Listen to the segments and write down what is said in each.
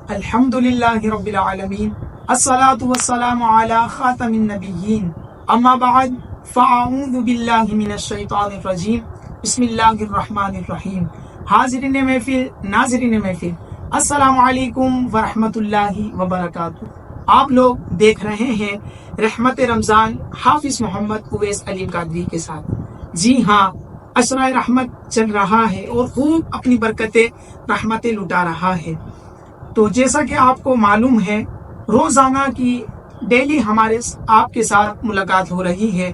الحمدللہ رب العالمین الصلاۃ والسلام علی خاتم النبیین اما بعد فاعوذ باللہ من الشیطان الرجیم بسم اللہ الرحمن الرحیم۔ حاضرین محفل، ناظرین محفل، السلام علیکم ورحمۃ اللہ وبرکاتہ۔ آپ لوگ دیکھ رہے ہیں رحمت رمضان حافظ محمد اویس علی قادری کے ساتھ۔ جی ہاں، عشرہ رحمت چل رہا ہے اور خوب اپنی برکتیں رحمتیں لٹا رہا ہے۔ تو جیسا کہ آپ کو معلوم ہے، روزانہ کی ڈیلی ہمارے آپ کے ساتھ ملاقات ہو رہی ہے،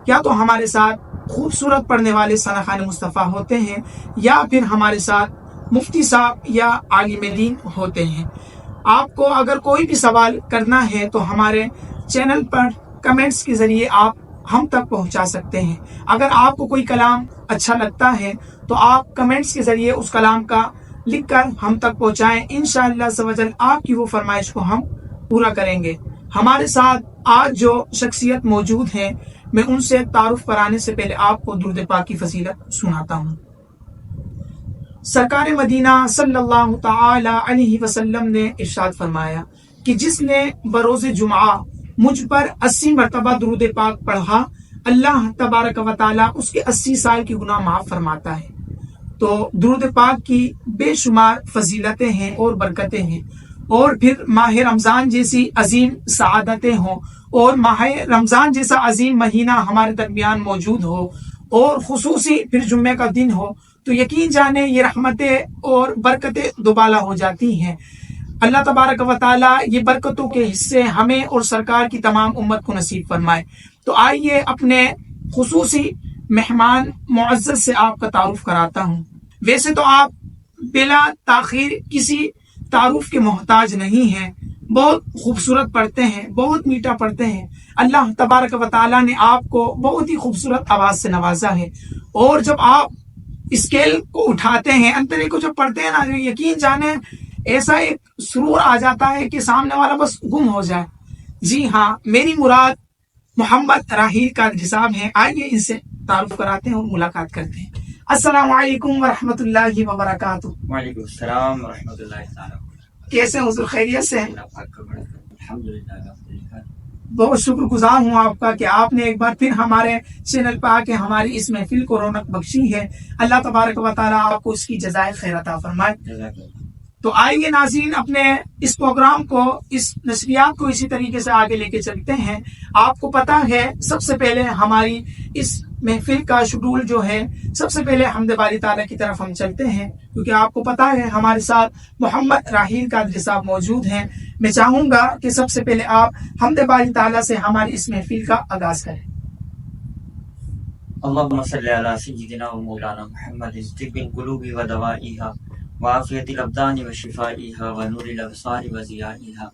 یا تو ہمارے ساتھ خوبصورت پڑھنے والے ثنا خان مصطفیٰ ہوتے ہیں، یا پھر ہمارے ساتھ مفتی صاحب یا عالم دین ہوتے ہیں۔ آپ کو اگر کوئی بھی سوال کرنا ہے تو ہمارے چینل پر کمنٹس کے ذریعے آپ ہم تک پہنچا سکتے ہیں۔ اگر آپ کو کوئی کلام اچھا لگتا ہے تو آپ کمنٹس کے ذریعے اس کلام کا لکھ کر ہم تک پہنچائیں، انشاءاللہ عز و جل آپ کی وہ فرمائش کو ہم پورا کریں گے۔ ہمارے ساتھ آج جو شخصیت موجود ہیں، میں ان سے تعارف کرانے سے پہلے آپ کو درود پاک کی فضیلت سناتا ہوں۔ سرکار مدینہ صلی اللہ تعالی علیہ وسلم نے ارشاد فرمایا کہ جس نے بروز جمعہ مجھ پر 80 مرتبہ درود پاک پڑھا، اللہ تبارک و تعالی اس کے 80 سال کی گناہ معاف فرماتا ہے۔ تو درود پاک کی بے شمار فضیلتیں ہیں اور برکتیں ہیں، اور پھر ماہ رمضان جیسی عظیم سعادتیں ہوں، اور ماہ رمضان جیسا عظیم مہینہ ہمارے درمیان موجود ہو، اور خصوصی پھر جمعے کا دن ہو، تو یقین جانے یہ رحمتیں اور برکتیں دوبالا ہو جاتی ہیں۔ اللہ تبارک و تعالیٰ یہ برکتوں کے حصے ہمیں اور سرکار کی تمام امت کو نصیب فرمائے۔ تو آئیے اپنے خصوصی مہمان معزز سے آپ کا تعارف کراتا ہوں۔ ویسے تو آپ بلا تاخیر کسی تعارف کے محتاج نہیں ہیں، بہت خوبصورت پڑھتے ہیں، بہت میٹھا پڑھتے ہیں۔ اللہ تبارک و تعالیٰ نے آپ کو بہت ہی خوبصورت آواز سے نوازا ہے، اور جب آپ اسکیل کو اٹھاتے ہیں، انترے کو جب پڑھتے ہیں نا، یقین جانے ایسا ایک سرور آ جاتا ہے کہ سامنے والا بس گم ہو جائے۔ جی ہاں، میری مراد محمد راحیل قادری صاحب ہیں۔ آئیے ان سے تعارف کراتے ہیں اور ملاقات کرتے ہیں۔ السلام علیکم ورحمۃ اللہ وبرکاتہ۔ وعلیکم السلام ورحمۃ اللہ تعالیٰ۔ کیسے ہیں حضور؟ خیریت سے ہیں؟ اللہ پاک کا بڑا کرم، الحمدللہ۔ بہت شکر گزار ہوں آپ کا کہ آپ نے ایک بار پھر ہمارے چینل پہ آ کے ہماری اس محفل کو رونق بخشی ہے۔ اللہ تبارک و تعالیٰ آپ کو اس کی جزائے خیر عطا فرمائے۔ جزاک اللہ۔ تو آئیے ناظرین، اپنے اس پروگرام کو، اس نشریات کو اسی طریقے سے آگے لے کے چلتے ہیں۔ آپ کو پتا ہے، سب سے پہلے ہماری اس محفل کا شیڈول جو ہے، سب سے پہلے حمد باری تعالیٰ کی طرف ہم چلتے ہیں، کیونکہ آپ کو پتا ہے ہمارے ساتھ محمد راحیل قادری صاحب موجود ہیں۔ میں چاہوں گا کہ سب سے پہلے آپ حمد باری تعالیٰ سے ہماری اس محفل کا آغاز کریں۔ اللہم صلی علی سیدنا و مولانا محمد طب القلوب و دوائیہا وعافیت الابدان و شفائیہا و نور الابصار و ضیائیہا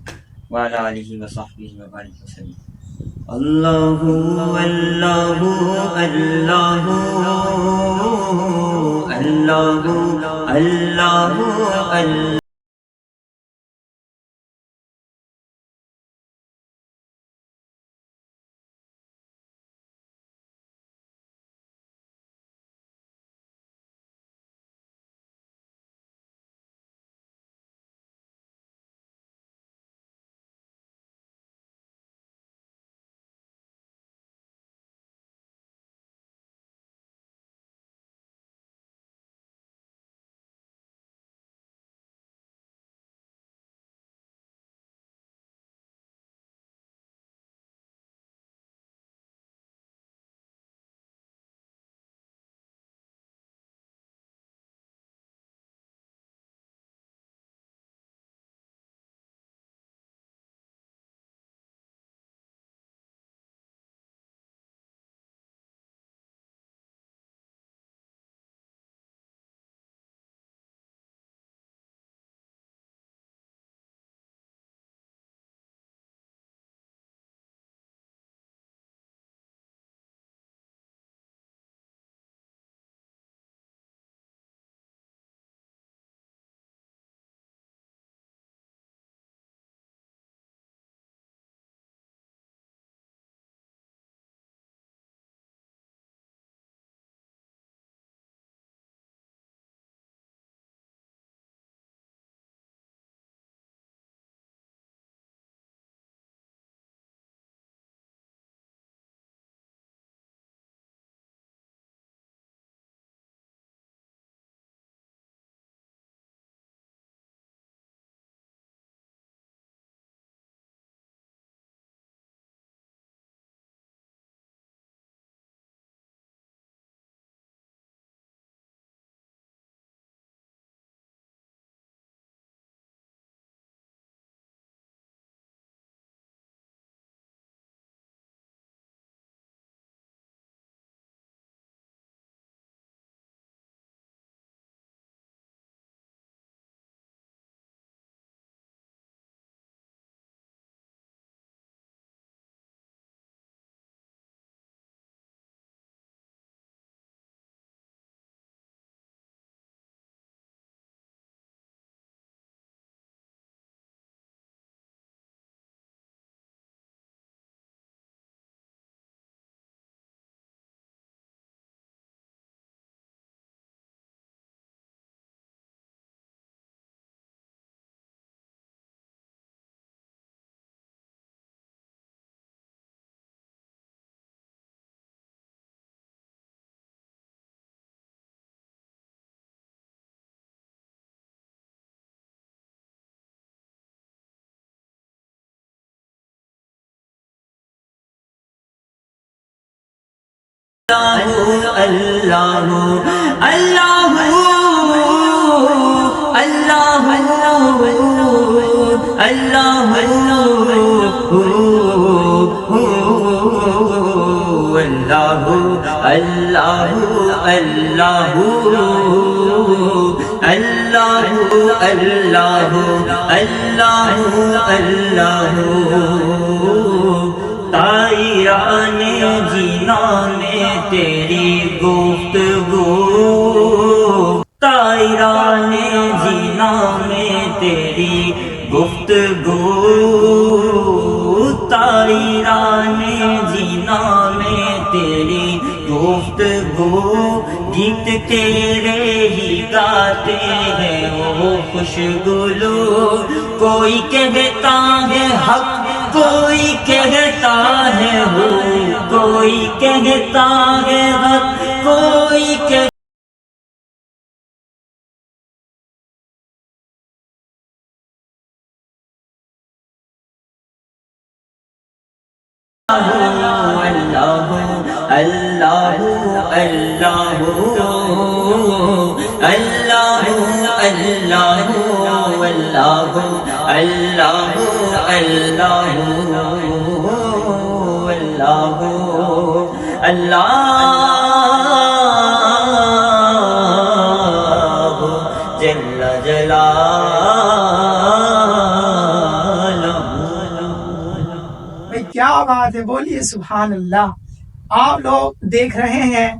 وعلی آلہ و صحبہ و بارک وسلم۔ اللہ اللہ اللہ اللہ اللہ اللہ اللہ اللہ اللہ اللہ اللہ اللہ اللہ اللہ اللہ طائران جینا میں تیری گفتگو طائران جینا میں تیری گفتگو طائران جینا میں تیری گفتگو گیت تیرے ہی گاتے ہیں وہ خوشگلو کوئی کہتا ہے حق کوئی کہتا ہے ہو کوئی کہتا ہے حق کوئی کہتا اللہ اللہ اللہ اللہ اللہ اللہ اللہ اللہ اللہ جل جلالہ. بھائی کیا بات ہے، بولیے سبحان اللہ. آپ لوگ دیکھ رہے ہیں،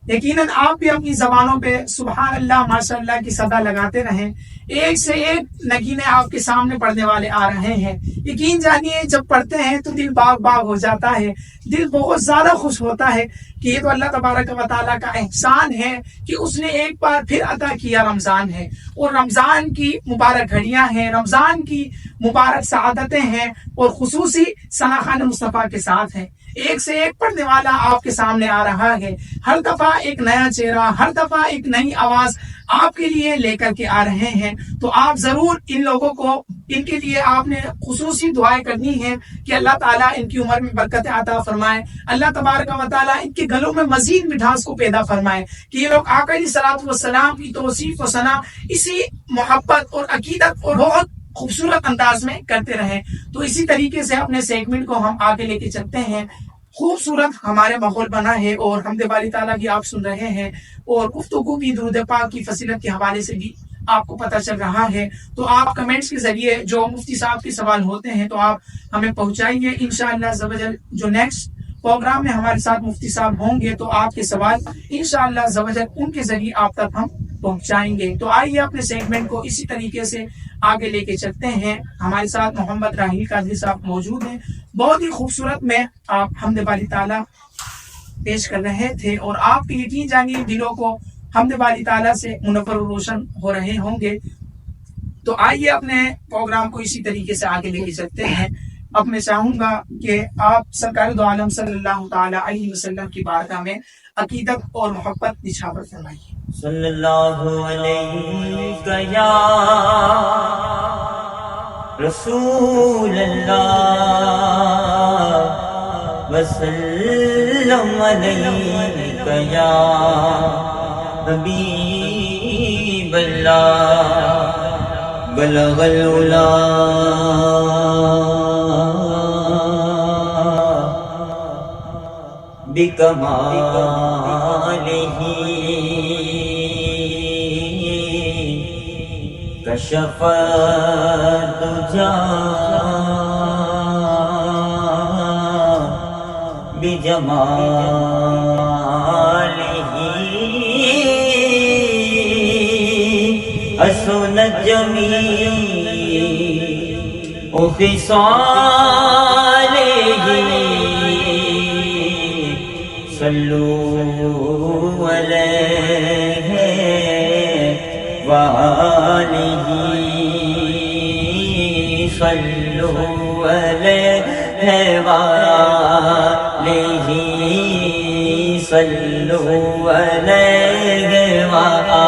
یقیناً آپ بھی اپنی زبانوں پہ سبحان اللہ ماشاء اللہ کی صدا لگاتے رہیں. ایک سے ایک نگینے آپ کے سامنے پڑھنے والے آ رہے ہیں. یقین جانیے جب پڑھتے ہیں تو دل باغ باغ ہو جاتا ہے، دل بہت زیادہ خوش ہوتا ہے کہ یہ تو اللہ تبارک و تعالیٰ کا احسان ہے کہ اس نے ایک بار پھر عطا کیا رمضان ہے، اور رمضان کی مبارک گھڑیاں ہیں، رمضان کی مبارک سعادتیں ہیں، اور خصوصی ثنا خان مصطفیٰ کے ساتھ ہیں. ایک سے ایک پڑھنے والا آپ کے سامنے آ رہا ہے. ہر دفعہ ایک نیا چہرہ، ہر دفعہ ایک نئی آواز آپ کے لیے لے کر کے آ رہے ہیں. تو آپ ضرور ان لوگوں کو، ان کے لیے آپ نے خصوصی دعائیں کرنی ہے کہ اللہ تعالیٰ ان کی عمر میں برکت عطا فرمائے، اللہ تبارک و تعالیٰ ان کے گلوں میں مزید مٹھاس کو پیدا فرمائے کہ یہ لوگ آقا علیہ الصلوۃ والسلام کی توصیف و ثنا اسی محبت اور عقیدت اور بہت خوبصورت انداز میں کرتے رہیں. تو اسی طریقے سے اپنے سیگمنٹ کو ہم آگے لے کے چلتے ہیں. خوبصورت ہمارے ماحول بنا ہے اور حمد باری تعالیٰ کی آپ سن رہے ہیں، اور گفتگو بھی درود پاک کی فضیلت کے حوالے سے بھی آپ کو پتہ چل رہا ہے. تو آپ کمنٹس کے ذریعے جو مفتی صاحب کے سوال ہوتے ہیں تو آپ ہمیں پہنچائیے. انشاءاللہ عز و جل جو نیکسٹ پروگرام میں ہمارے ساتھ مفتی صاحب ہوں گے تو آپ کے سوال انشاءاللہ عز و جل ان کے ذریعے آپ تک ہم پہنچائیں گے. تو آئیے اپنے سیگمنٹ کو اسی طریقے سے آگے لے کے چلتے ہیں. ہمارے ساتھ محمد راحیل قادری صاحب موجود ہیں. بہت ہی خوبصورت میں آپ حمد باری تعالیٰ پیش کر رہے تھے، اور آپ کے یقین جانیے دلوں کو حمد باری تعالیٰ سے منور و روشن ہو رہے ہوں گے. تو آئیے اپنے پروگرام کو اسی طریقے سے آگے لے کے چلتے ہیں. اب میں چاہوں گا کہ آپ سرکار دو عالم صلی اللہ تعالیٰ علیہ وسلم کی بارگاہ میں عقیدت اور محبت نچھاور فرمائیے. صلی اللہ علیہ یا رسول اللہ وسلم علیہ یا حبیب اللہ بلغ العلا بکمالہ کشف الدجا بجمالہ حسنت جمیع خصالہ صلو علیہ وآلہ صلو علیہ وآلہ صلو علیہ وآلہ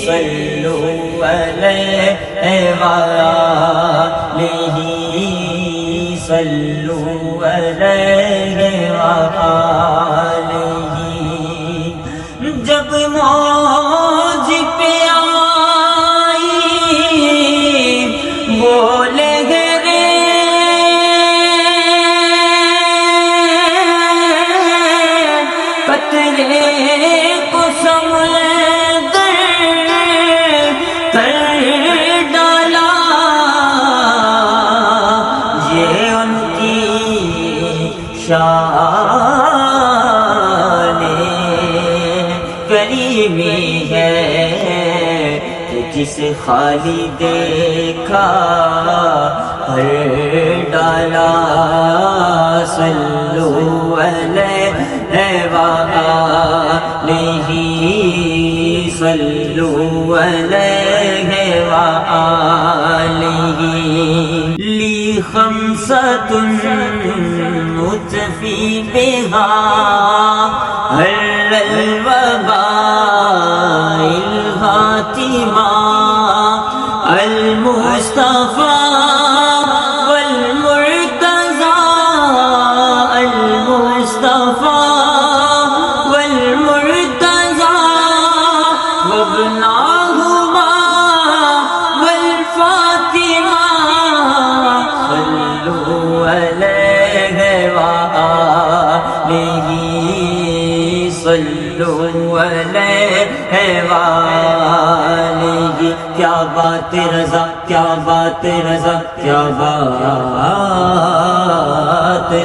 صلو علیہ وآلہ صلو علیہ وآلہ جسے خالی دیکھا ہر ڈالا صلو علیہ وآلہ صلو علیہ وآلہ لی خمسۃ متفی بہا ہر الوباء الحاتمہ المصطفیٰ والمرتضی المصطفیٰ والمرتضی وابناہما والفاطمہ صلو علیہ وآلہ صلو علیہ وآلہ کیا بات رضا کیا بات رضا کیا بات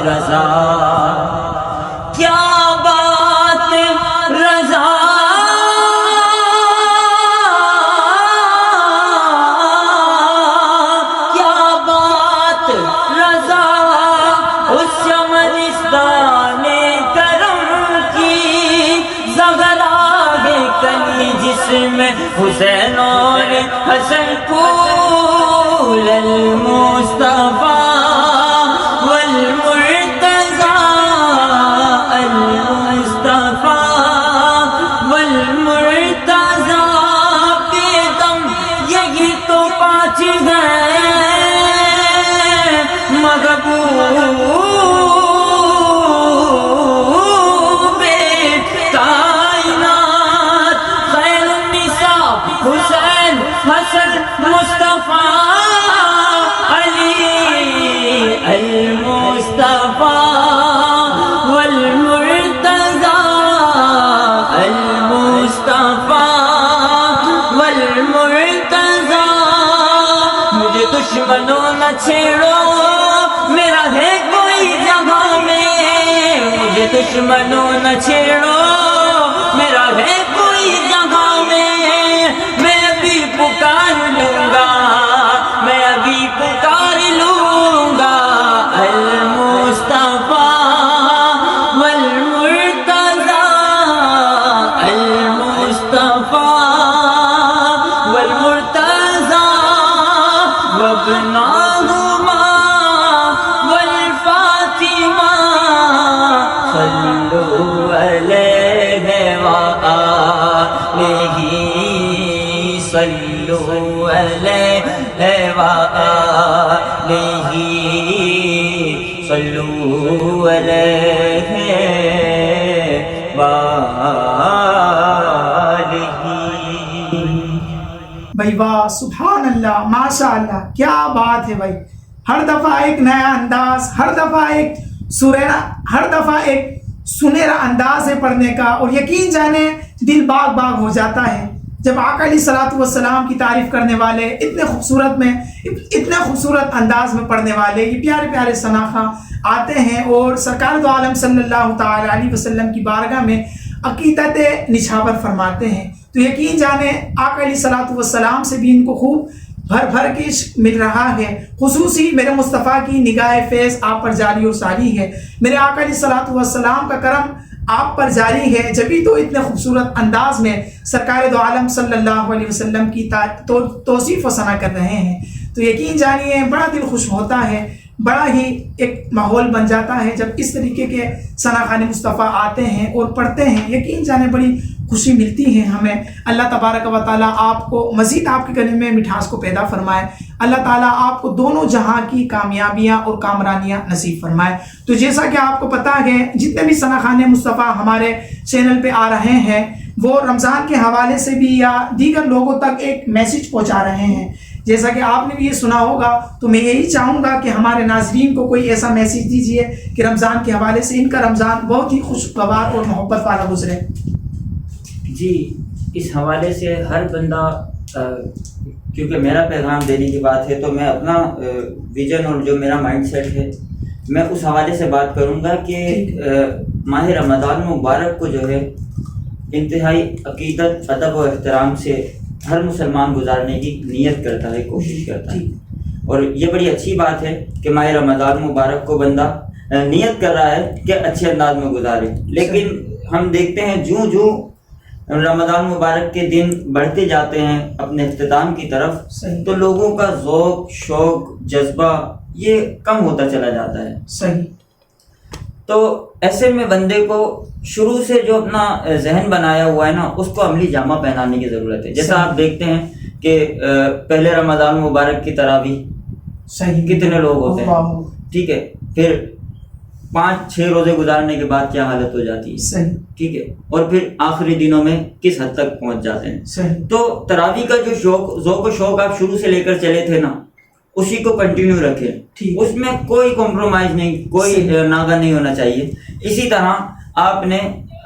رضا کیا بات رضا کیا بات رضا اس شمرستان کرم کی زغرا ہے کلی جس میں حسین اور حسن پھول المصطفیٰ والمرتضی المصطفیٰ والمرتضی بیدم یہی تو پانچ گئے محبوب کائنات خیر النساء حسین حسن مصطفیٰ علی المصطفیٰ والمرتضی المصطفیٰ والمرتضی مجھے دشمنوں نہ چھیڑو میرا ہے کوئی جگہ میں مجھے دشمنوں نہ چھیڑو میرا ہے کوئی جگہ میں ابھی پکار لوں گا میں ابھی پکار لوں گا المصطفیٰ والمرتضی المصطفیٰ والمرتضی وابناہما والفاطمہ صلو علیہ وآلہ صلو علیہ وآلہ صلو علیہ وآلہ بھائی واہ سبحان اللہ ماشاء اللہ کیا بات ہے بھائی. ہر دفعہ ایک نیا انداز ہر دفعہ ایک سنہرا انداز ہے پڑھنے کا اور یقین جانے دل باغ باغ ہو جاتا ہے جب آقا علیہ الصلوۃ والسلام کی تعریف کرنے والے اتنے خوبصورت انداز میں پڑھنے والے یہ پیارے پیارے ثناخواں آتے ہیں اور سرکار دو عالم صلی اللہ تعالی علیہ وسلم کی بارگاہ میں عقیدت نچھاور فرماتے ہیں تو یقین جانے آقا علیہ الصلوۃ والسلام سے بھی ان کو خوب بھر بھر کے عشق مل رہا ہے. خصوصی میرے مصطفیٰ کی نگاہ فیض آپ پر جاری اور ساری ہے. میرے آقا علیہ الصلوۃ والسلام کا کرم آپ پر جاری ہے جبھی تو اتنے خوبصورت انداز میں سرکار دو عالم صلی اللہ علیہ وسلم کی توصیف و ثنا کر رہے ہیں. تو یقین جانیے بڑا دل خوش ہوتا ہے بڑا ہی ایک ماحول بن جاتا ہے جب اس طریقے کے ثناخوان مصطفیٰ آتے ہیں اور پڑھتے ہیں. یقین جانے بڑی خوشی ملتی ہے ہمیں. اللہ تبارک و تعالیٰ آپ کو مزید آپ کے گلے میں مٹھاس کو پیدا فرمائے. اللہ تعالیٰ آپ کو دونوں جہاں کی کامیابیاں اور کامرانیاں نصیب فرمائے. تو جیسا کہ آپ کو پتہ ہے جتنے بھی ثناخوان مصطفیٰ ہمارے چینل پہ آ رہے ہیں وہ رمضان کے حوالے سے بھی یا دیگر لوگوں تک ایک میسج پہنچا رہے ہیں. جیسا کہ آپ نے بھی یہ سنا ہوگا تو میں یہی چاہوں گا کہ ہمارے ناظرین کو کوئی ایسا میسج دیجیے کہ رمضان کے حوالے سے ان کا رمضان بہت ہی خوشگوار اور محبت والا گزرے. جی اس حوالے سے ہر بندہ کیونکہ میرا پیغام دینے کی بات ہے تو میں اپنا ویژن اور جو میرا مائنڈ سیٹ ہے میں اس حوالے سے بات کروں گا کہ ماہ رمضان مبارک کو جو ہے انتہائی عقیدت ادب و احترام سے ہر مسلمان گزارنے کی نیت کرتا ہے، کوشش کرتا ہے، اور یہ بڑی اچھی بات ہے کہ ماہ رمضان مبارک کو بندہ نیت کر رہا ہے کہ اچھے انداز میں گزارے. لیکن ہم دیکھتے ہیں جوں رمضان مبارک کے دن بڑھتے جاتے ہیں اپنے اختتام کی طرف، تو لوگوں کا ذوق، شوق، جذبہ یہ کم ہوتا چلا جاتا ہے. صحیح. تو ایسے میں بندے کو شروع سے جو اپنا ذہن بنایا ہوا ہے نا، اس کو عملی جامہ پہنانے کی ضرورت ہے. جیسا آپ دیکھتے ہیں کہ پہلے رمضان مبارک کی تراویح کتنے لوگ ہوتے ہیں، ٹھیک ہے، پھر 5-6 روزے گزارنے کے بعد کیا حالت ہو جاتی ہے، ٹھیک ہے، اور پھر آخری دنوں میں کس حد تک پہنچ جاتے ہیں. تو تراویح کا جو ذوق و شوق آپ شروع سے لے کر چلے تھے نا، اسی کو کنٹینیو رکھیں، اس میں کوئی کمپرومائز نہیں، کوئی ناغہ نہیں ہونا چاہیے. اسی طرح آپ نے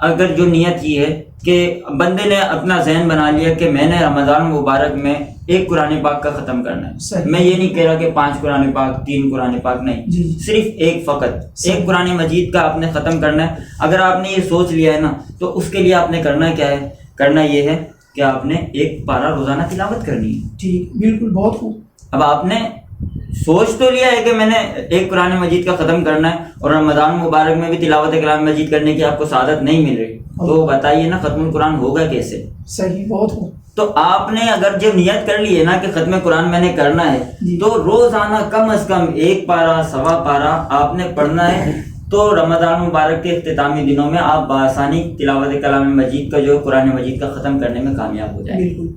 اگر جو نیت کی ہے کہ بندے نے اپنا ذہن بنا لیا کہ میں نے رمضان مبارک میں 1 قرآن پاک کا ختم کرنا ہے، میں یہ نہیں کہہ رہا کہ 5 قرآن پاک، 3 قرآن پاک، نہیں، صرف 1 فقط 1 قرآن مجید کا آپ نے ختم کرنا ہے. اگر آپ نے یہ سوچ لیا ہے نا، تو اس کے لیے آپ نے کرنا کیا ہے؟ کرنا یہ ہے کہ آپ نے 1 پارہ روزانہ تلاوت کرنی ہے. ٹھیک، بالکل، بہت خوب. اب آپ نے سوچ تو لیا ہے کہ میں نے 1 قرآن مجید کا ختم کرنا ہے، اور رمضان مبارک میں بھی تلاوت کلام مجید کرنے کی آپ کو سعادت نہیں مل رہی، تو بتائیے نا ختم القرآن ہوگا کیسے؟ صحیح، بہت خوب. تو آپ نے اگر جو نیت کر لی ہے نا کہ ختم قرآن میں نے کرنا ہے، تو روزانہ کم از کم 1 پارہ، 1.25 پارہ آپ نے پڑھنا ہے. تو رمضان مبارک کے اختتامی دنوں میں آپ بآسانی تلاوت کلام مجید کا جو قرآن مجید کا ختم کرنے میں کامیاب ہو جائیں. بالکل،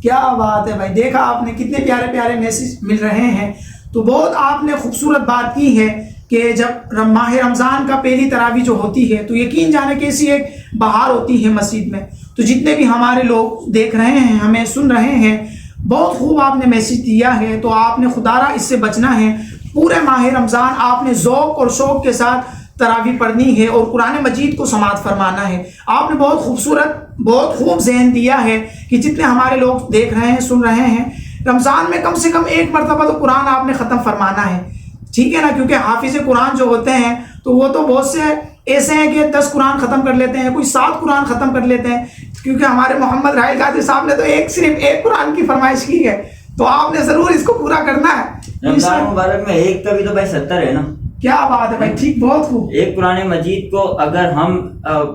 کیا بات ہے بھائی. دیکھا آپ نے کتنے پیارے پیارے میسج مل رہے ہیں. تو بہت آپ نے خوبصورت بات کی ہے کہ جب ماہ رمضان کا پہلی تراویح جو ہوتی ہے تو یقین جانے کیسی ایک بہار ہوتی ہے مسجد میں. تو جتنے بھی ہمارے لوگ دیکھ رہے ہیں، ہمیں سن رہے ہیں، بہت خوب آپ نے میسج دیا ہے. تو آپ نے خدا را اس سے بچنا ہے. پورے ماہ رمضان آپ نے ذوق اور شوق کے ساتھ تراویح پڑھنی ہے اور قرآن مجید کو سماعت فرمانا ہے. آپ نے بہت خوبصورت، بہت خوب ذہن دیا ہے کہ جتنے ہمارے لوگ دیکھ رہے ہیں، سن رہے ہیں، رمضان میں کم سے کم 1 مرتبہ تو قرآن آپ نے ختم فرمانا ہے. ٹھیک ہے نا، کیونکہ حافظ قرآن جو ہوتے ہیں تو وہ تو بہت سے ایسے ہیں کہ 10 قرآن ختم کر لیتے ہیں، کوئی 7 قرآن ختم کر لیتے ہیں. کیونکہ ہمارے محمد راحیل قادری صاحب نے تو صرف 1 قرآن کی فرمائش کی ہے. تو آپ نے ضرور اس کو پورا کرنا ہے. رمضان مبارک میں 1 کا بھی تو بھائی 70 ہے نا. کیا بات ہے بھائی، ٹھیک، بہت خوب. 1 قرآن مجید کو اگر ہم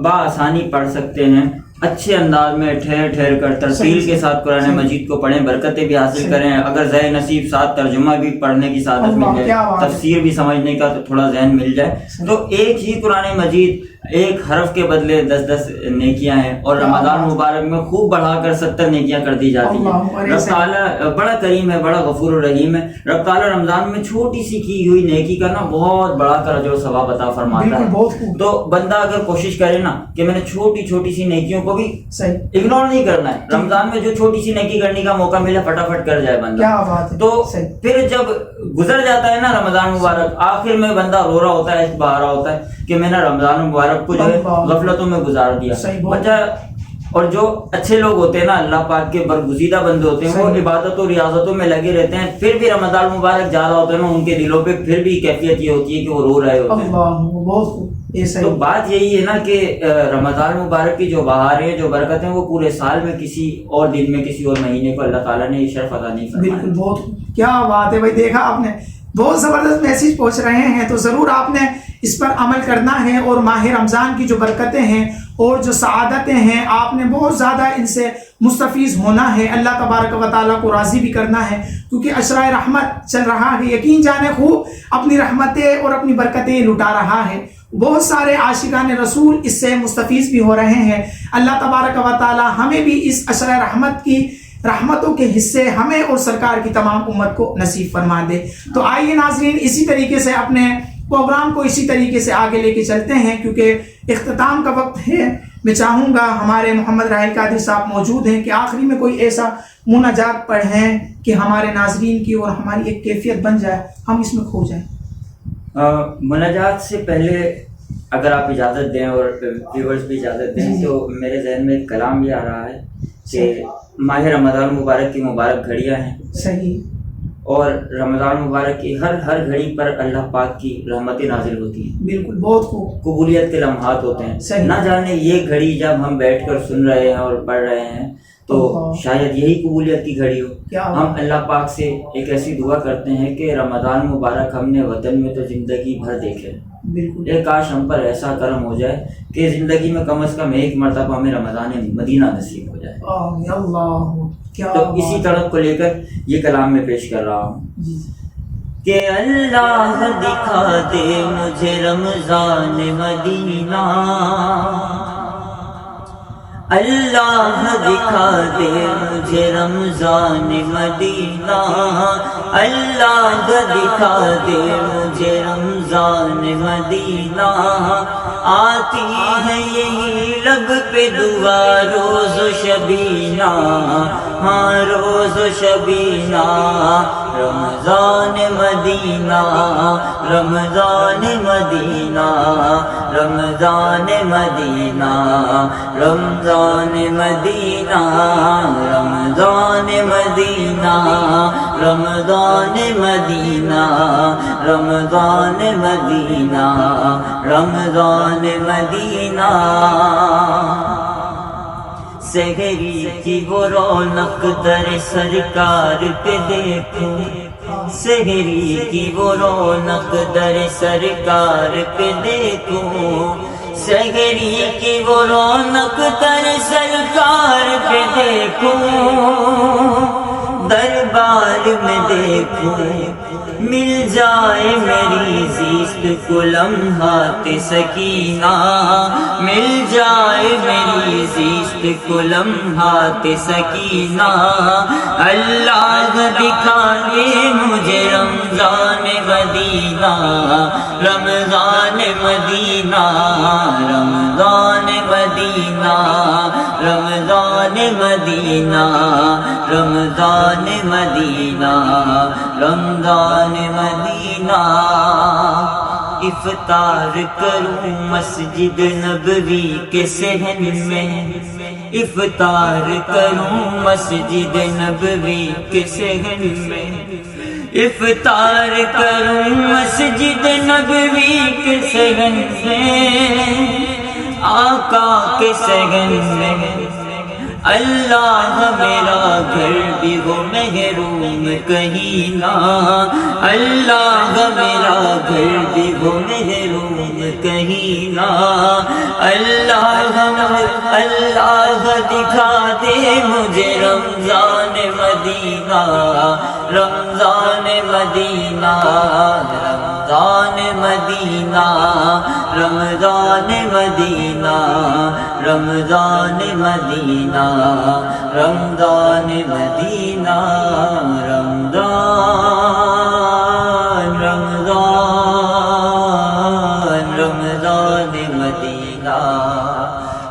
بآسانی پڑھ سکتے ہیں، اچھے انداز میں ٹھہر ٹھہر کر ترتیل کے ساتھ قرآن مجید کو پڑھیں، برکتیں بھی حاصل کریں. اگر ذہن نصیب ساتھ ترجمہ بھی پڑھنے کی سعادت مل جائے، تفسیر بھی سمجھنے کا تو تھوڑا ذہن مل جائے، تو 1 ہی قرآن مجید 1 حرف کے بدلے 10 نیکیاں ہیں. اور رمضان مبارک میں خوب بڑھا کر 70 نیکیاں کر دی جاتی ہیں. رب تعالیٰ بڑا کریم ہے، بڑا غفور الرحیم ہے. رب تعالیٰ رمضان میں چھوٹی سی کی ہوئی نیکی کا نا بہت بڑا کر اجر و ثواب عطا فرماتا ہے. تو بندہ اگر کوشش کرے نا کہ میں نے چھوٹی چھوٹی سی نیکیوں کو بھی اگنور نہیں کرنا ہے، رمضان میں جو چھوٹی سی نیکی کرنے کا موقع ملے فٹافٹ کر جائے بندہ. تو پھر جب گزر جاتا ہے نا رمضان مبارک، آخر میں بندہ رو رہا ہوتا ہے، بہا رہا ہوتا ہے کہ میں نے رمضان مبارک کو جو ہے غفلتوں میں گزار دیا. بچہ اور جو اچھے لوگ ہوتے ہیں نا، اللہ پاک کے برگزیدہ بندے ہوتے ہیں، وہ عبادت و ریاضتوں میں لگے رہتے ہیں، پھر بھی رمضان مبارک زیادہ ہوتا ہے نا، ان کے دلوں پہ پھر بھی کیفیت یہ ہوتی ہے کہ وہ رو رہے ہوتے ہیں. تو بات یہی ہے نا کہ رمضان مبارک کی جو بہاریں، جو برکتیں، وہ پورے سال میں کسی اور دن میں، کسی اور مہینے کو اللہ تعالیٰ نے یہ شرف عطا نہیں فرمایا. بالکل، بہت کیا بات ہے بھائی. دیکھا آپ نے بہت زبردست میسج پہنچ رہے ہیں. تو ضرور آپ نے اس پر عمل کرنا ہے، اور ماہ رمضان کی جو برکتیں ہیں اور جو سعادتیں ہیں، آپ نے بہت زیادہ ان سے مستفیض ہونا ہے. اللہ تبارک و تعالیٰ کو راضی بھی کرنا ہے، کیونکہ عشرۂ رحمت چل رہا ہے. یقین جانے خوب اپنی رحمتیں اور اپنی برکتیں لٹا رہا ہے. بہت سارے عاشقان رسول اس سے مستفیض بھی ہو رہے ہیں. اللہ تبارک و تعالیٰ ہمیں بھی اس عشرۂ رحمت کی رحمتوں کے حصے ہمیں اور سرکار کی تمام امت کو نصیب فرما دے. تو آئیے ناظرین، اسی طریقے سے اپنے پروگرام کو اسی طریقے سے آگے لے کے چلتے ہیں، کیونکہ اختتام کا وقت ہے. میں چاہوں گا ہمارے محمد راحیل قادری صاحب موجود ہیں کہ آخری میں کوئی ایسا مناجات پڑھیں کہ ہمارے ناظرین کی اور ہماری ایک کیفیت بن جائے، ہم اس میں کھو جائیں. مناجات سے پہلے اگر آپ اجازت دیں اور ویورز بھی اجازت دیں، تو میرے ذہن میں ایک کلام بھی آ رہا ہے کہ ماہ رمضان مبارک کی مبارک گھڑیاں ہیں. صحیح. اور رمضان مبارک کی ہر گھڑی پر اللہ پاک کی رحمتیں نازل ہوتی ہیں. بالکل، بہت خوب. قبولیت کے لمحات ہوتے ہیں. نہ جانے یہ گھڑی جب ہم بیٹھ کر سن رہے ہیں اور پڑھ رہے ہیں تو شاید یہی قبولیت کی گھڑی ہو۔ کیا ہم اللہ پاک سے ایک ایسی دعا کرتے ہیں کہ رمضان مبارک ہم نے وطن میں تو زندگی بھر دیکھے، بالکل ایک کاش ہم پر ایسا کرم ہو جائے کہ زندگی میں کم از کم ایک مرتبہ ہمیں رمضان مدینہ نصیب ہو جائے۔ آمین اللہ کیا تو اسی طرح کو لے کر یہ کلام میں پیش کر رہا ہوں جی کہ اللہ دکھا دے مجھے رمضان مدینہ، اللہ دکھا دے مجھے رمضان مدینہ، اللہ دکھا دے مجھے رمضان مدینہ، آتی ہے یہی لب پہ دعا روز و شبینہ، ہاں روز و شبینہ، رمضان مدینہ، رمضان مدینہ، رمضان مدینہ، رمضان مدینہ، رمضان مدینہ، رمضان مدینہ، رمضان مدینہ، رمضان مدینہ، سحری کی وہ رونق در سرکار پہ دیکھوں، سحری کی وہ رونق در سرکار پہ دیکھوں، سحری کی وہ رونق در سرکار پہ دیکھوں، دربار میں دیکھوں، مل جائے میری زیست کو لمحات سکینہ، مل جائے میری زیست کو لمحات سکینہ، اللہ دکھا دے مجھے رمضان مدینہ، رمضان مدینہ، رمضان مدینہ، رمضان مدینہ، رمضان مدینہ، رمضان مدینہ، افطار کروں مسجد نبوی کے صحن میں، افطار کروں مسجد نبوی کے صحن میں، افطار کروں مسجد نبوی کے صحن میں، آقا کے صحن میں، اللہ میرا گھر بھی ہو محروم کہیں نہ، اللہ میرا گھر بھی ہو محروم کہیں نہ، اللہ دکھا دے مجھے رمضان مدینہ، رمضان مدینہ، رمضان مدینہ، رمضان مدینہ، رمضان مدینہ، رمضان مدینہ، رمضان، رمضان، رمضان مدینہ،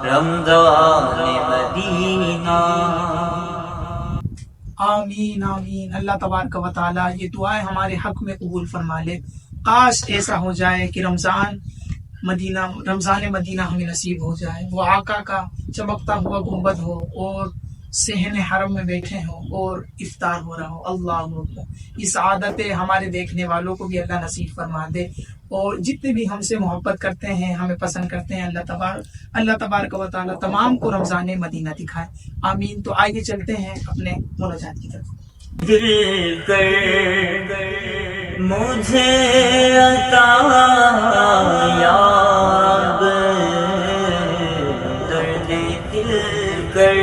رمضان مدینہ۔ آمین آمین۔ اللہ تبارک و تعالیٰ یہ دعائیں ہمارے حق میں قبول فرما لے۔ کاش ایسا ہو جائے کہ رمضان مدینہ ہمیں نصیب ہو جائے، وہ آقا کا چمکتا ہوا گنبد ہو اور صحن حرم میں بیٹھے ہوں اور افطار ہو رہا ہو۔ اللہ اکبر۔ اس عادت ہمارے دیکھنے والوں کو بھی اللہ نصیب فرما دے، اور جتنے بھی ہم سے محبت کرتے ہیں، ہمیں پسند کرتے ہیں، اللہ تبارک و تعالیٰ تمام کو رمضان مدینہ دکھائے۔ آمین۔ تو آئیے چلتے ہیں اپنے مناجات کی طرف۔ دل کر مجھے عطا یا رب، درد دل کر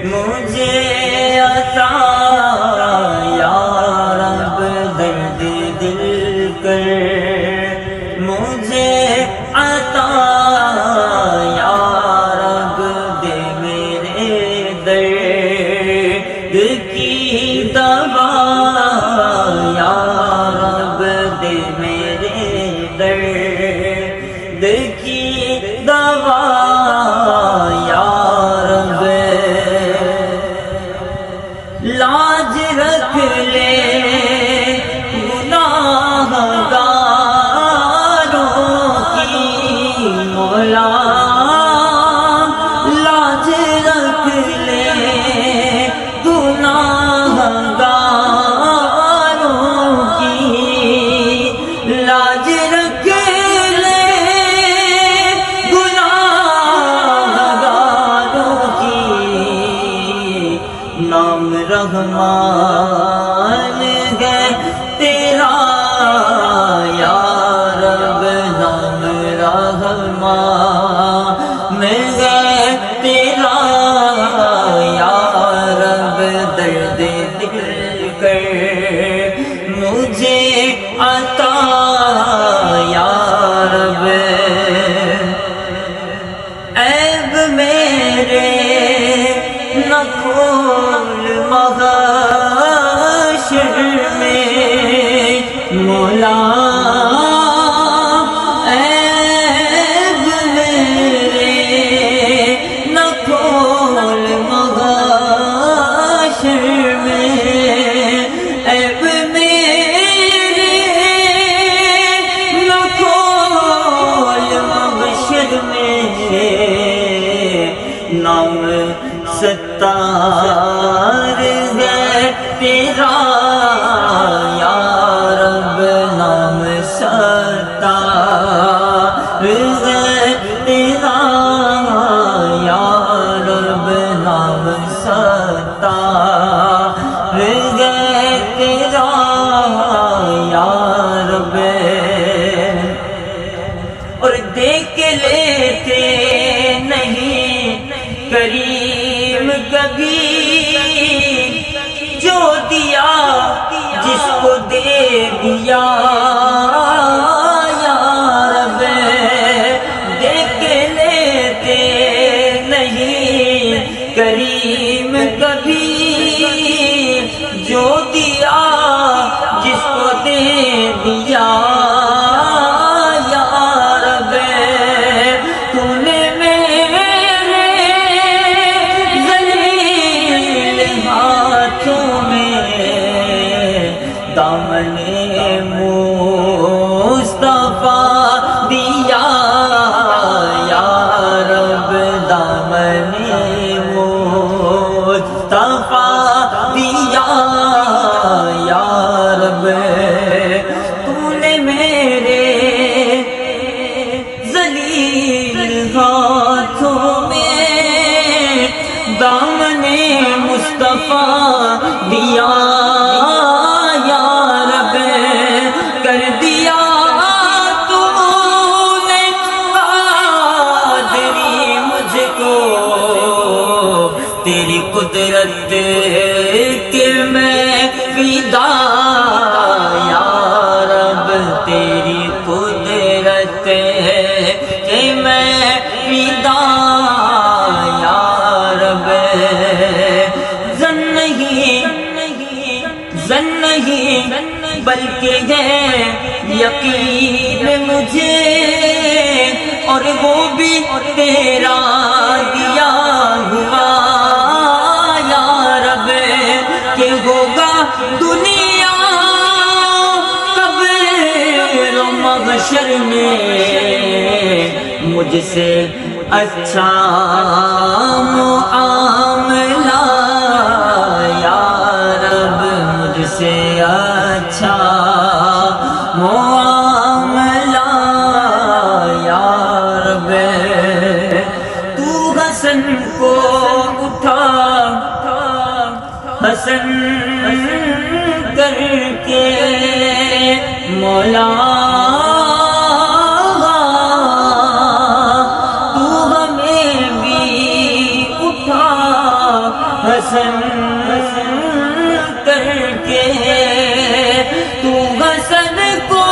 مجھے عطا یا رب، درد دل کر مجھے عطا یا رب، دے میرے درد کی دوا یا رب، دے میرے درد کی دوا یا رب، لاج رکھ لے گناہ گاروں کی مولا، لاج رکھ لے گناہ گاروں ہے تیرا یا رب نام رحمان ہے تیرا یا رب درد دل کر مجھے عطا یا رب عیب میرے نہ کھول محشر میں مولا عیب میرے نہ کھول محشر میں عیب میرے نہ کھول محشر میں نام ستار ہے تیرا یا رب نام ستار ہے تیرا یا رب نام ستار ہے تیرا یا رب اور دیکھ لیتے نہیں کریم کبھی جو دیا جس کو دے دیا یا رب دیکھ لیتے نہیں کریم کبھی جو دیا جس کو دے دیا دامن مصطفیٰ دیا یا رب دامن مصطفیٰ دیا یا رب تو نے میرے ذلیل ہاتھوں میں دامن مصطفیٰ دیا کر دیا تو نے قادری مجھ کو تیری قدرت کے میں فدا یا رب تیری قدرت کے میں فدا یا رب زن نہیں بلکہ ہے یقین مجھے اور وہ بھی تیرا دیا ہوا یا رب کہ ہوگا دنیا قبر و محشر میں مجھ سے اچھا معاملہ یا رب مجھ سے اچھا معاملہ یا رب تو حسن کو اٹھا حسن کر کے مولا تو ہمیں بھی اٹھا حسن کر کے تو حسن کو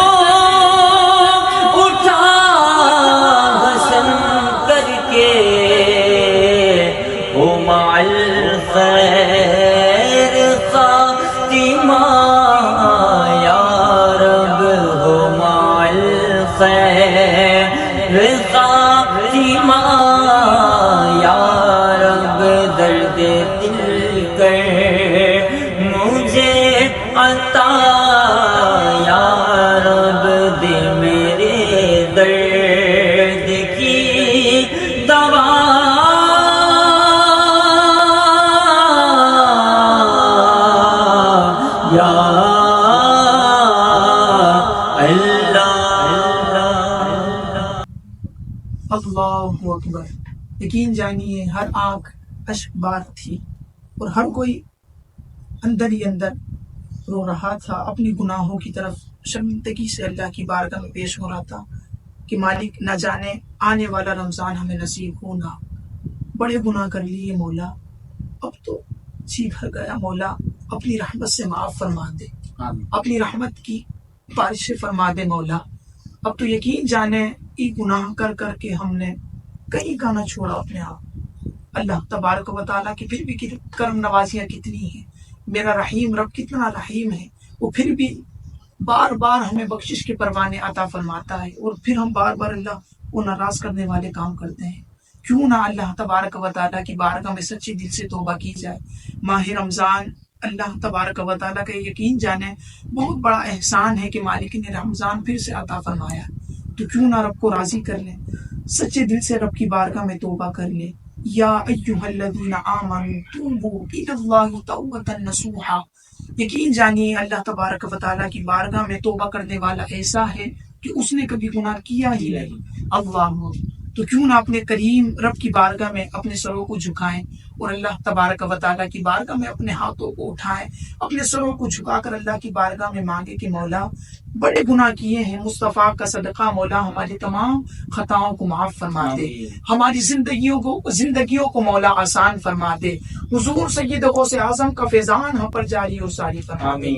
اٹھا حسن کر کے ہو مع الخیر خاتمہ یا رب ہو مع الخیر خاتمہ یا رب درد دل کر مجھے عطا یا رب دے میرے درد کی دوا یا اللہ اکبر. یقین جانیے ہر آنکھ اشک بار تھی اور ہر کوئی اندر ہی اندر رو رہا تھا، اپنی گناہوں کی طرف شرمندگی سے اللہ کی بارگاہ میں پیش ہو رہا تھا کہ مالک نہ جانے آنے والا رمضان ہمیں نصیب ہو نہ، بڑے گناہ کر لیے مولا، اب تو جی بھر گیا مولا، اپنی رحمت سے معاف فرما دے، اپنی رحمت کی بارش فرما دے مولا، اب تو یقین جانے یہ گناہ کر کر کے ہم نے کہیں کا نہ چھوڑا اپنے آپ۔ اللہ تبارک و تعالیٰ کی پھر بھی کرم نوازیاں کتنی ہیں، میرا رحیم رب کتنا رحیم ہے، وہ پھر بھی بار بار ہمیں بخشش کے پروانے عطا فرماتا ہے، اور پھر ہم بار بار اللہ کو ناراض کرنے والے کام کرتے ہیں۔ کیوں نہ اللہ تبارک و تعالیٰ کی بارگاہ میں سچے دل سے توبہ کی جائے۔ ماہ رمضان اللہ تبارک و تعالیٰ کا یقین جانے بہت بڑا احسان ہے کہ مالک نے رمضان پھر سے عطا فرمایا، تو کیوں نہ رب کو راضی کر لیں، سچے دل سے رب کی بارگاہ میں توبہ کر لیں۔ یا ایھا الذین آمنوا توبوا الی اللہ توبۃ نصوحا، یقین جانیے اللہ تبارک و تعالیٰ کی بارگاہ میں توبہ کرنے والا ایسا ہے کہ اس نے کبھی گناہ کیا ہی نہیں۔ اللہ، تو کیوں نہ اپنے کریم رب کی بارگاہ میں اپنے سروں کو جھکائیں اور اللہ تبارک و تعالیٰ کی بارگاہ میں اپنے ہاتھوں کو اٹھائیں، اپنے سروں کو جھکا کر اللہ کی بارگاہ میں مانگے کہ مولا بڑے گناہ کیے ہیں، مصطفیٰ کا صدقہ مولا ہماری تمام خطاؤں کو معاف فرما دے، ہماری زندگیوں کو مولا آسان فرما دے، حضور سید غوث اعظم کا فیضان ہم پر جاری اور ساری فرما دے۔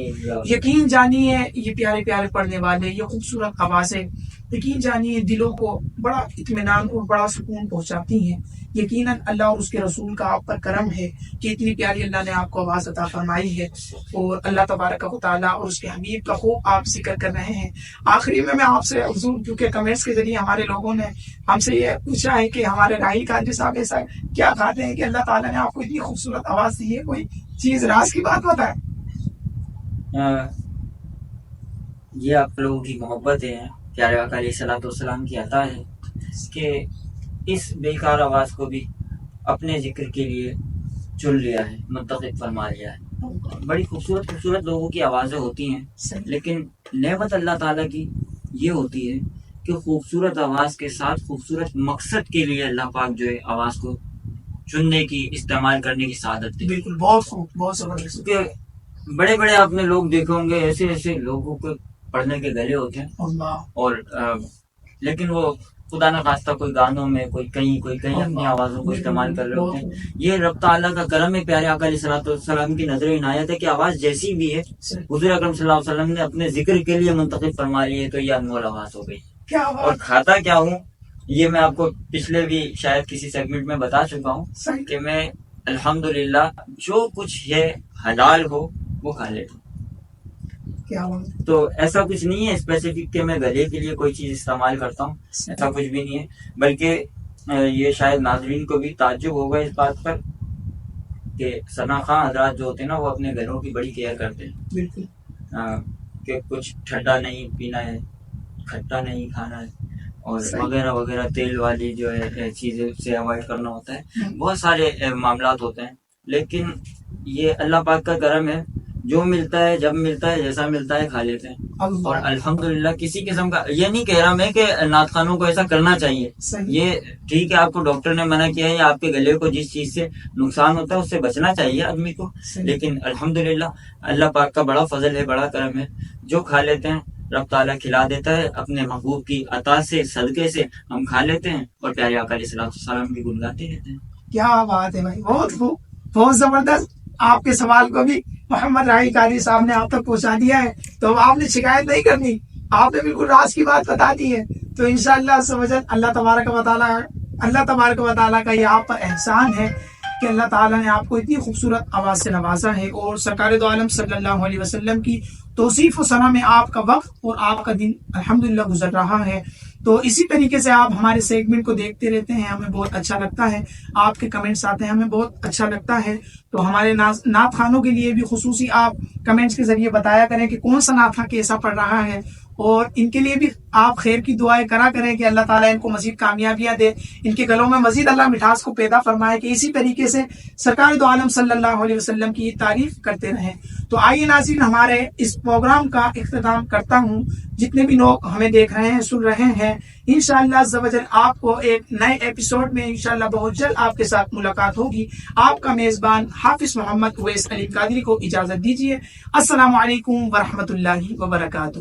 یقین جانیے یہ پیارے پیارے پڑھنے والے یہ خوبصورت آوازیں یقین جانیے دلوں کو بڑا اطمینان اور بڑا سکون پہنچاتی ہیں۔ یقیناً اللہ اور اس کے رسول کا آپ پر کرم ہے کہ اتنی پیاری اللہ نے آپ کو آواز عطا فرمائی ہے، اور اللہ تبارک و تعالیٰ اور اس کے حبیب کا خوب آپ ذکر کر رہے ہیں۔ آخری میں آپ سے حضور، کیونکہ کمنٹس کے ذریعے ہمارے لوگوں نے ہم سے یہ پوچھا ہے کہ ہمارے راہی قادری صاحب ایسا کیا کھاتے ہیں کہ اللہ تعالیٰ نے آپ کو اتنی خوبصورت آواز دی ہے، کوئی چیز راز کی بات بتائیں۔ یہ آپ لوگوں کی محبتیں ہیں، پیارے آقا علیہ الصلوۃ والسلام کی عطا ہے کہ اس بیکار آواز کو بھی اپنے ذکر کے لیے چن لیا ہے، منتخب فرما لیا ہے۔ بڑی خوبصورت خوبصورت لوگوں کی آوازیں ہوتی ہیں، لیکن نعمت اللہ تعالیٰ کی یہ ہوتی ہے کہ خوبصورت آواز کے ساتھ خوبصورت مقصد کے لیے اللہ پاک جو ہے آواز کو چننے کی، استعمال کرنے کی سعادت دے۔ بالکل، بہت خوب، بہت زبردست۔ کیونکہ بڑے بڑے آپ نے لوگ دیکھے ہوں گے، ایسے ایسے لوگوں کے پڑھنے کے گلے ہوتے ہیں، اور لیکن وہ خدا نہ خواستہ کوئی گانوں میں کوئی کہیں اپنی آوازوں کو استعمال کر رہے ہوتے ہیں۔ یہ رب تعالیٰ کا کرم ہے، پیارے آقا علیہ الصلوۃ والسلام کی نظر عنایت ہے کہ آواز جیسی بھی ہے حضور اکرم صلی اللہ علیہ وسلم نے اپنے ذکر کے لیے منتخب فرما لی ہے، تو یہ انمول آواز ہو گئی۔ اور کھاتا کیا ہوں یہ میں آپ کو پچھلے بھی شاید کسی سیگمنٹ میں بتا چکا ہوں کہ میں الحمدللہ جو کچھ یہ حلال ہو وہ کھا لیتا ہوں۔ تو ایسا کچھ نہیں ہے اسپیسیفک کہ میں گلے کے لیے کوئی چیز استعمال کرتا ہوں، ایسا کچھ بھی نہیں ہے، بلکہ یہ شاید ناظرین کو بھی تعجب ہوگا اس بات پر کہ ثنا خان حضرات جو ہوتے ہیں نا وہ اپنے گلوں کی بڑی کیئر کرتے ہیں، بالکل، کہ کچھ ٹھنڈا نہیں پینا ہے، کھٹا نہیں کھانا ہے، اور وغیرہ وغیرہ، تیل والی جو ہے چیزیں سے اوائڈ کرنا ہوتا ہے، بہت سارے معاملات ہوتے ہیں۔ لیکن یہ اللہ پاک کا کرم ہے، جو ملتا ہے جب ملتا ہے جیسا ملتا ہے کھا لیتے ہیں، اور الحمدللہ کسی قسم کا یہ نہیں کہہ رہا میں کہ نعت خوانوں کو ایسا کرنا چاہیے، یہ ٹھیک ہے آپ کو ڈاکٹر نے منع کیا ہے یا آپ کے گلے کو جس چیز سے نقصان ہوتا ہے اس سے بچنا چاہیے آدمی کو، لیکن الحمدللہ اللہ پاک کا بڑا فضل ہے، بڑا کرم ہے، جو کھا لیتے ہیں رب تعالیٰ کھلا دیتا ہے اپنے محبوب کی عطا سے، صدقے سے ہم کھا لیتے ہیں اور پیارے آقا علیہ السلام کی گنگاتے رہتے ہیں۔ کیا بات ہے بھائی، بہت خوب، بہت زبردست۔ آپ کے سوال کو بھی محمد راہی قادری صاحب نے آپ تک پہنچا دیا ہے، تو آپ نے شکایت نہیں کرنی، آپ نے بالکل راز کی بات بتا دی ہے، تو انشاءاللہ اللہ تبارک و تعالیٰ کا یہ آپ پر احسان ہے کہ اللہ تعالیٰ نے آپ کو اتنی خوبصورت آواز سے نوازا ہے، اور سرکار دو عالم صلی اللہ علیہ وسلم کی توصیف و ثنا میں آپ کا وقت اور آپ کا دن الحمدللہ گزر رہا ہے۔ تو اسی طریقے سے آپ ہمارے سیگمنٹ کو دیکھتے رہتے ہیں، ہمیں بہت اچھا لگتا ہے، آپ کے کمنٹس آتے ہیں، ہمیں بہت اچھا لگتا ہے۔ تو ہمارے نعت خوانوں کے لیے بھی خصوصی آپ کمنٹس کے ذریعے بتایا کریں کہ کون سا نعت خواں کیسا پڑھ رہا ہے، اور ان کے لیے بھی آپ خیر کی دعائیں کرا کریں کہ اللہ تعالیٰ ان کو مزید کامیابیاں دے، ان کے گلوں میں مزید اللہ مٹھاس کو پیدا فرمائے کہ اسی طریقے سے سرکار دو عالم صلی اللہ علیہ وسلم کی تعریف کرتے رہیں۔ تو آئیے ناظرین، ہمارے اس پروگرام کا اختتام کرتا ہوں۔ جتنے بھی لوگ ہمیں دیکھ رہے ہیں، سن رہے ہیں، انشاءاللہ عز و جل آپ کو ایک نئے ایپیسوڈ میں انشاءاللہ بہت جلد آپ کے ساتھ ملاقات ہوگی۔ آپ کا میزبان حافظ محمد اویس علی قادری کو اجازت دیجیے۔ السلام علیکم ورحمۃ اللہ وبرکاتہ۔